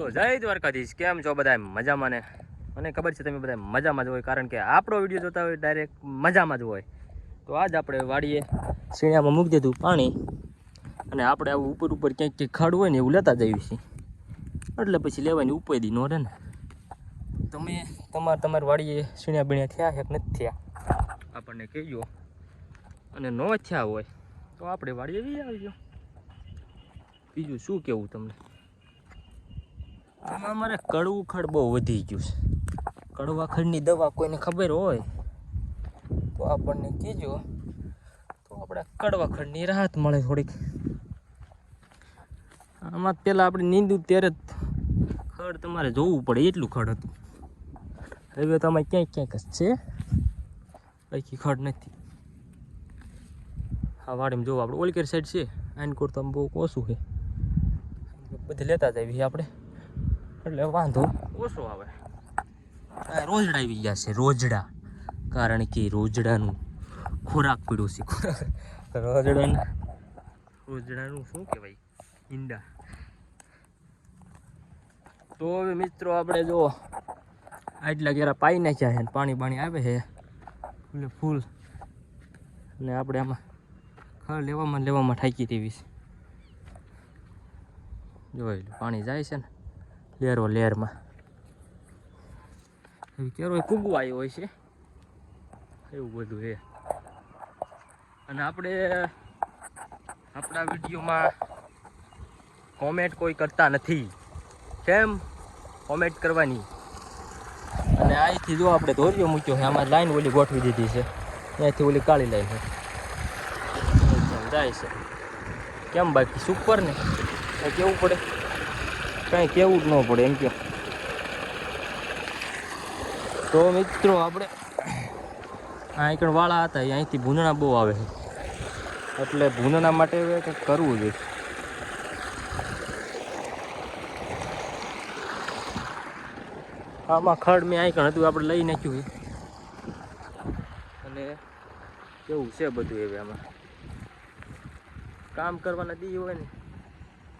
તો જય દ્વારકાધીશ, કેમ છો બધા? મજામાં ને? મને ખબર છે તમે બધા મજામાં જ હોય, કારણ કે આપણો વિડીયો જોતા હોય ડાયરેક્ટ મજામાં જ હોય. તો આજ આપણે વાડીએ શેણામાં મૂકી દીધું પાણી, અને આપણે આવું ઉપર ક્યાંક ક્યાંક ખાડ હોય ને એવું લેતા જઈએ છીએ, એટલે પછી લેવાની ઉપાયથી નો રહે ને. તમે તમારી વાડીએ શેણા બીણ્યા થયા છે કે નથી થયા આપણને કહેજો, અને ન થયા હોય તો આપણે વાડીએ જઈ આવજો. બીજું શું કહેવું તમને? આમાં અમારે કડવું ખડ બહુ વધી ગયું છે. કડવા ખડની દવા કોઈને ખબર હોય તો આપણને કહેજો, તો આપણે કડવા ખડની રાહત મળે થોડીક. આમાં પહેલાં આપણે નીંદું ત્યારે જ ખડ તમારે જોવું પડે, એટલું ખડ હતું. હવે તો આમાં ક્યાંક ક્યાંક જ છે, બાકી ખડ નથી. હા, વાડીમાં જોવું આપણે ઓલકેર સાઈડ છે, આનકોર તો બહુ ઓછું છે. બધે લેતા જ આવીએ આપણે, એટલે વાંધો ઓછો આવે. રોજડા આવી ગયા છે, રોજડા, કારણ કે રોજડાનું ખોરાક પીડ્યો છે. રોજડાનું શું કહેવાય? ઈંડા. તો હવે મિત્રો આપણે જો આટલા ઘેરા પાઈ નાખ્યા છે, પાણી આવે છે એટલે ફૂલ, અને આપણે આમાં ખડ લેવામાં થાકી દેવી છે. જોઈ લો, પાણી જાય છે ને લેરમાં. કેરો કૂગવા આવ્યો હોય છે, એવું બધું છે. અને આપણે આપણા વિડીયોમાં કોમેન્ટ કોઈ કરતા નથી, કેમ? કોમેન્ટ કરવાની. અને અહીંથી જો આપણે ધોરીઓ મૂક્યો છે, આમાં લાઈન ઓલી ગોઠવી દીધી છે, ત્યાંથી ઓલી કાળી લાઈન છે જાય છે. કેમ બાકી સુપર ને કંઈ કેવું પડે? કાંઈ કેવું જ ન પડે એમ કે. તો મિત્રો આપણે આ એકણ વાળા હતા, અહીંથી ભૂંદણા બહુ આવે છે, એટલે ભૂંદણા માટે હવે કંઈક કરવું જોઈએ. આમાં ખડ મેં આઈકણ હતું આપણે લઈ નાખ્યું, અને કેવું છે બધું. હવે આમાં કામ કરવાના દી હોય ને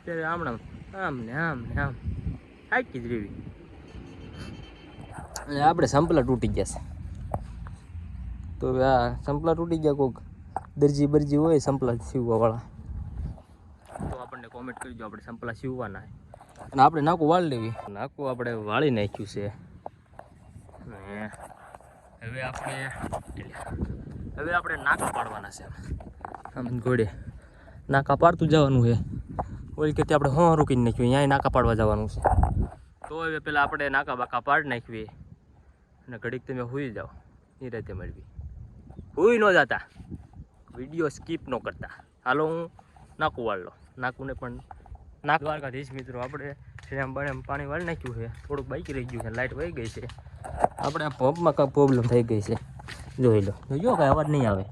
ત્યારે આમ ને આમ થાકી જ રહેવી. અને આપણે સંપલા તૂટી ગયા છે, તો હવે આ સંપલા તૂટી ગયા, કોઈક દરજી હોય સંપલા સીવવાવાળા, તો આપણને કોમેન્ટ કરજો, આપણે સંપલા સીવવાના. અને આપણે નાકું વાળી લેવી. નાકું આપણે વાળી નાખ્યું છે. હવે આપણે નાકા પાડવાના છે. આમ ઘોડે નાકા પાડતું જવાનું છે. ઓલી કે આપણે રોકી નાખ્યું, અહીંયા નાકા પાડવા જવાનું છે. તો હવે પેલા આપણે નાકા બાકા પાડી નાખવી, અને ઘડીક તમે સુઈ જાઓ, એ રીતે મળવી. સુઈ ન જતા, વિડીયો સ્કીપ ન કરતા. હાલો, હું નાકું વાળ લો. નાકુને પણ નાક દ્વારકાધીશ મિત્રો, આપણે શ્રીરામ પાણી વાળી નાખ્યું છે. થોડુંક બાકી રહી ગયું છે, લાઇટ વહી ગઈ છે. આપણે આ પંપમાં કાંઈ પ્રોબ્લેમ થઈ ગઈ છે, જોઈ લો. જોજો કાંઈ અવાજ નહીં આવે.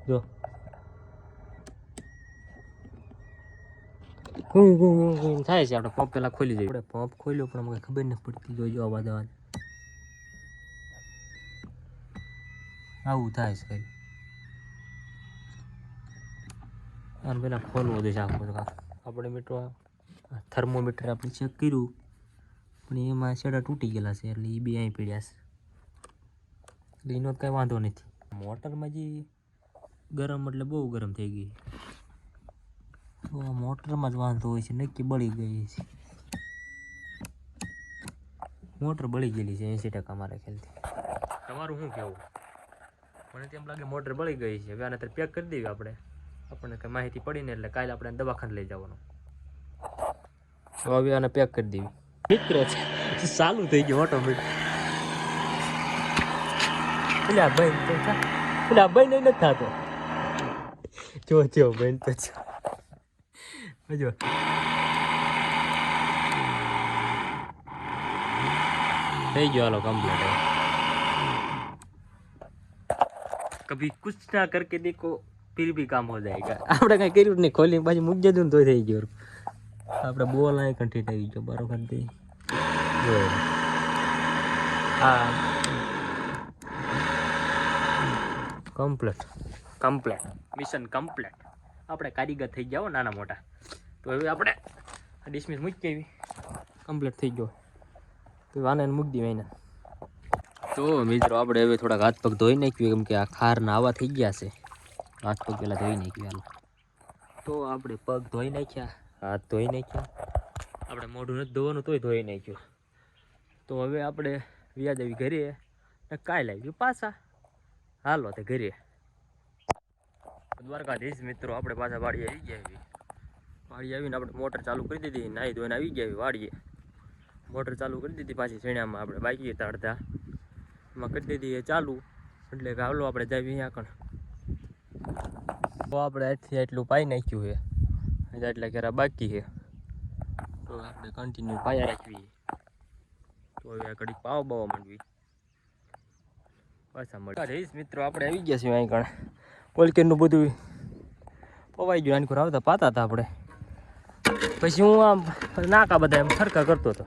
જો થાય છે. આપણે પંપ પેલા ખોલી દઈએ. આપણે પંપ ખોલ્યો પણ અમને ખબર નથી પડતી. જોજો અવાજ આવું થાય છે. આમ પેલા ખોલવું જોઈએ આખું. આપણે મિત્રો થર્મોમીટર આપણે ચેક કર્યું, પણ એમાં છેડા તૂટી ગયેલા છે, એટલે એ બી અહીં પડ્યા છે, એટલે એનો કાંઈ વાંધો નથી. મોટરમાં જે ગરમ એટલે બહુ ગરમ થઈ ગઈ, તો આ મોટરમાં જ વાંધો હોય છે, નક્કી બળી ગઈ છે. મોટર બળી ગયેલી છે 80% મારા ખ્યાલથી. તમારું શું કહેવું? મને તેમ લાગે મોટર બળી ગઈ છે. હવે આને પેક કરી દેવી આપણે. આપણને કંઈ માહિતી પડીને એટલે કાલે આપણે દવાખાને લઈ જવાનું. તો હવે આને પેક કરી દેવી. મિત્રો છે ચાલુ થઈ ગયો ઓટોમેટિક. પેલા ભાઈ નહીં નથી થતો. જો ભાઈ તો જો થઈ ગયો. હાલો કમ્પ્લીટ. કભી કુછ ના કરકે દેખો फिर भी काम हो जाएगा. આપણે કઈ કર્યું નહીં, ખોલી પાછી મૂકી દીધું તો થઈ ગયું. આપણે બોલ અહીં કન્ટીટ આવી ગયો બરોબર. હા કમ્પ્લીટ. Complete, mission complete. આપણે કારીગર થઈ ગયા હો નાના મોટા. તો હવે આપણે ડિસમિસ મૂકી એવી કમ્પ્લીટ થઈ ગયો. તો વાને મૂકી દેવાય ને. તો મિત્રો આપણે હવે થોડાક હાથ પગ ધોઈ નાખ્યું, કેમ કે આ ખારના આવા થઈ ગયા છે. હાથ પગ પહેલાં ધોઈ નાખ્યું. તો આપણે પગ ધોઈ નાખ્યા, હાથ ધોઈ નાખ્યા, આપણે મોઢું નથી ધોવાનું તોય ધોઈ નાખ્યું. તો હવે આપણે વ્યાજ આવી ઘરે ને કાંઈ લાગ્યું પાછા હાલો તે ઘરે. દ્વારકાધીશ મિત્રો આપણે પાછા વાડીએ આવી ગયા. વાડી આવીને આપણે મોટર ચાલુ કરી દીધી, નાહી ધોઈને આવી ગયા વાડીએ. મોટર ચાલુ કરી દીધી પાછી શેણામાં આપણે બાકી હતા અડધા, એમાં કરી દીધી એ ચાલુ. એટલે કે હાલો આપણે જઈએ અહીંયા કણ. તો આપણે આજથી એટલું પાઈ નાખ્યું છે, એટલે ઘરે બાકી છે. તો આપણે કન્ટિન્યુ પાયા રાખવી. તો હવે આ ઘડીક પાવ બાવા માંડવી પાછા મળી રહીશ મિત્રો. આપણે આવી ગયા છીએ અહીં કણ. પોલકેરનું બધું પવાઈ ગયું. આની આવતા પાતા હતા આપણે. પછી હું આમ નાકા બધા એમ સરખા કરતો હતો.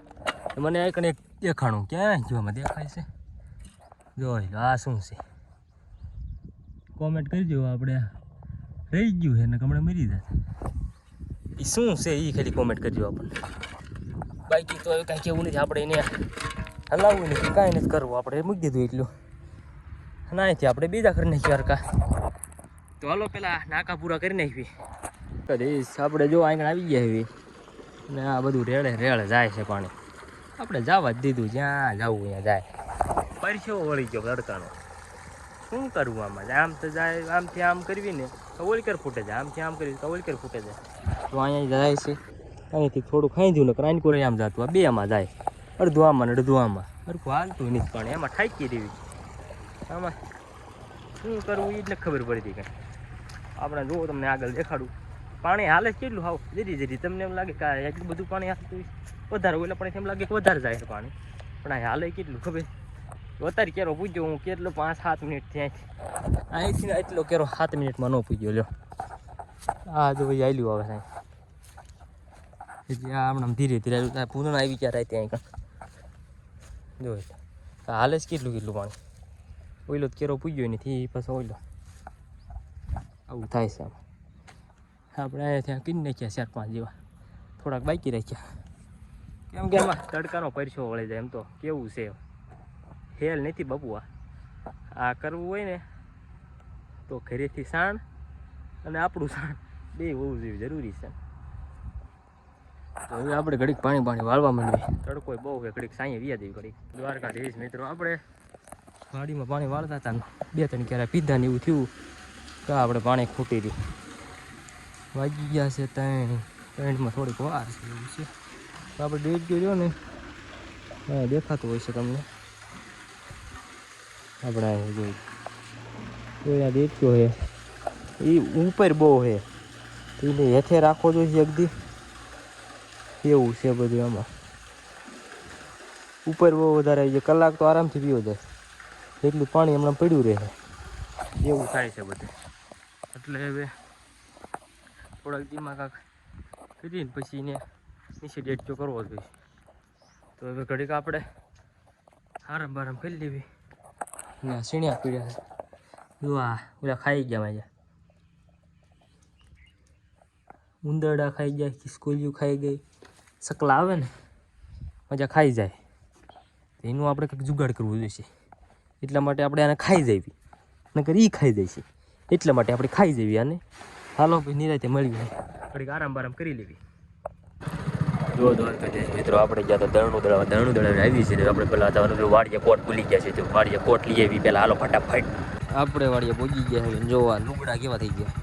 મને આ કણે દેખાણું ક્યાં જોવામાં દેખાય છે. જોઈ આ શું છે કોમેન્ટ કરજો. આપણે રહી ગયું છે ને હમણાં મરી જાય એ શું છે એ ખાલી કોમેન્ટ કરજો આપણને. બાકી તો કાંઈ કેવું નથી. આપણે એને હલાવવું નથી, કાંઈ નથી કરવું. આપણે મૂકી દીધું એટલું ના અહીંથી આપણે બીજા કરી નાખીએ હરકા. તો હાલો પેલા નાકા પૂરા કરી નાખવી. આપણે જો આગળ આવી ગયા એવી ને આ બધું રેળે જાય છે પાણી. આપણે જવા જ દીધું, જ્યાં જવું ત્યાં જાય. પરસેવો વળી ગયો તડકાનો. શું કરવું આમાં? આમ તો જાય, આમથી આમ કરવી ને તો ઓલકેર ફૂટે જાય, આમથી આમ કરવી તો ઓલકેર ફૂટે જાય. તો અહીંયા જાય છે અહીંથી થોડું ખાઈ દઉં ને રાનકોરે આમ જતું. આ બે આમાં જાય, અડધું આમાં ને અડધું આમાં. અડધું હાલતું નથી પણ એમાં ઠાકી દેવી. આમાં શું કરવું એટલે ખબર પડતી કંઈ. આપણે જુઓ તમને આગળ દેખાડું. પાણી હાલે કેટલું હાવ જરી તમને એમ લાગે કે એટલું બધું પાણી હાલતું વધારે હોય એટલે પણ એમ લાગે કે વધારે જાય છે પાણી. પણ આ હાલે કેટલું ખબર? અત્યારે કેરો પૂજ્યો હું કેટલો 5-7 મિનિટ ત્યાંથી અહીંથી એટલો કેરો 7 મિનિટમાં ન પૂજ્યો. લ્યો આ જો ભાઈ આવેલું આવે સાહેબ. એટલે હમણાં ધીરે ધીરે પૂર્ણ આવી ગયા ત્યાં કાંઈ જો હાલે જ કેટલું પાણી. ઓઈલો કેરો પૂજ્યો નથી પાછો ઓઈલો. આવું થાય છે. આપણે અહીંયા ત્યાં કીને નાખ્યા 4-5 જેવા, થોડાક બાકી રાખ્યા. કેમ કે એમાં તડકાનો પરસો વળી જાય. એમ તો કેવું છે હેલ નથી બબુઆ. આ કરવું હોય ને તો ઘરેથી સાણ અને આપણું સાણ બે હોવું જોઈએ, જરૂરી છે. તો હવે આપણે ઘડીક પાણી વાળવા માંડવી. તડકો બહુ છે, ઘડીક સાંયે વ્યા દેવી ઘડીક. દ્વારકાધીશ મિત્રો આપણે વાડીમાં પાણી વાળતા હતા, 2-3 ક્યારે પીધા ને એવું થયું તો આપણે પાણી ખૂટી રહ્યું. વાગી ગયા છે 3 થોડીક વાર છે એવું છે. તો આપણે ડેટ ગયો ને હા દેખાતું હોય છે તમને. આપણે અહીં જોઈ આ દેખ્યો છે એ ઉપર બહુ છે, એને હેઠે રાખવો જોઈએ અગદી. એવું છે બધું આમાં. ઉપર બહુ વધારે આવી જાય, કલાક તો આરામથી પીવો જાય એટલું પાણી હમણાં પડ્યું રહે એવું થાય છે બધું. એટલે હવે થોડાક દિમાગ કરીને પછી એને નીચે ડેટ જો કરવો જોઈએ. તો હવે ઘડીક આપણે આરામ કરી લેવી. ના સીણ્યા પીડ્યા છે જો આ ઓલા ખાઈ ગયા માજા. ઉંદરડા ખાઈ જાય, ખિસકોલીઓ ખાઈ ગઈ, સકલા આવે ને મજા ખાઈ જાય. એનું આપણે કંઈક જુગાડ કરવું જોઈશે. એટલા માટે આપણે આને ખાઈ જઈએ, નકર એ ખાઈ જાય છે. એટલા માટે આપણે ખાઈ જઈએ આને. હાલો ભાઈ નિરાતે મળીએ, ઘડીક આરામ કરી લેવી. જો દ્વારકાધીશ મિત્રો આપણે ગયા તો દળનું દળાવી આવી છે. આપણે પહેલાં જવાનું વાડીએ કોટ ભૂલી ગયા છે, તો વાડીએ કોટ લઈ આવી પહેલાં. હાલો ફટાફટ આપણે વાડીએ પહોંચી ગયા છે. જોવા લુગડા કેવા થઈ ગયા.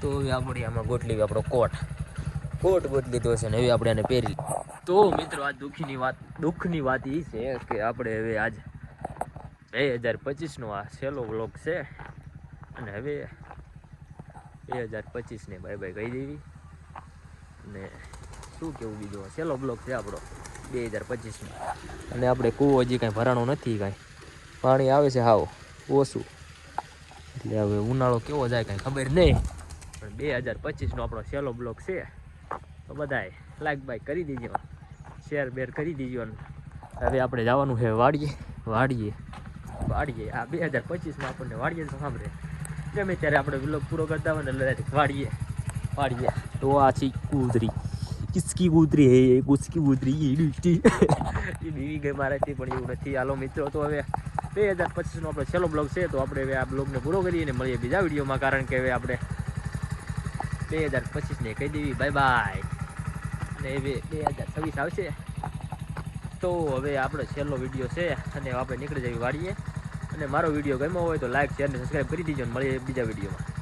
તો હવે આપણે આમાં ગોઠલી આપણો કોટ ગોઠલી દીધો છે ને હવે આપણે એને પહેરી. તો મિત્રો આજ દુઃખની વાત એ છે કે આપણે હવે આજ 2025નો આ છેલ્લો વ્લોગ છે અને હવે 2025ને બાય બાય કહી દેવી. અને શું કેવું બીજો છેલ્લો બ્લોક છે આપણો 2025નો. અને આપણે કૂવો હજી કાંઈ ભરાણો નથી, કાંઈ પાણી આવે છે હાવ ઓછું. એટલે હવે ઉનાળો કેવો જાય કાંઈ ખબર નહીં, પણ 2025નો આપણો છેલ્લો બ્લોક છે. તો બધાએ લાઈક બાઈક કરી દીજો, શેર બેર કરી દીજો. હવે આપણે જવાનું છે વાડીએ. આ 2025માં આપણને વાડીએ તો સાંભળે ગમે ત્યારે આપણે વ્લોગ પૂરો કરતા હોય ને એટલે વાડીએ તો આ છે કૂતરી કિસકી કૂતરી હે કિસકી કૂતરી એ બીવી ગઈ મારાથી પણ એવું નથી. હાલો મિત્રો, તો હવે 2025નો આપણો છેલ્લો બ્લોગ છે, તો આપણે હવે આ બ્લોગને પૂરો કરીએ અને મળીએ બીજા વિડીયોમાં, કારણ કે હવે આપણે 2025ને કહી દેવી બાય બાય અને હવે 2026 આવશે. તો હવે આપણો છેલ્લો વિડીયો છે અને આપણે નીકળી જઈએ વાડીએ. અને મારો વિડીયો ગમ્યો હોય તો લાઈક શેર અને સબસ્ક્રાઈબ કરી દીજો. મળીએ બીજા વિડીયોમાં.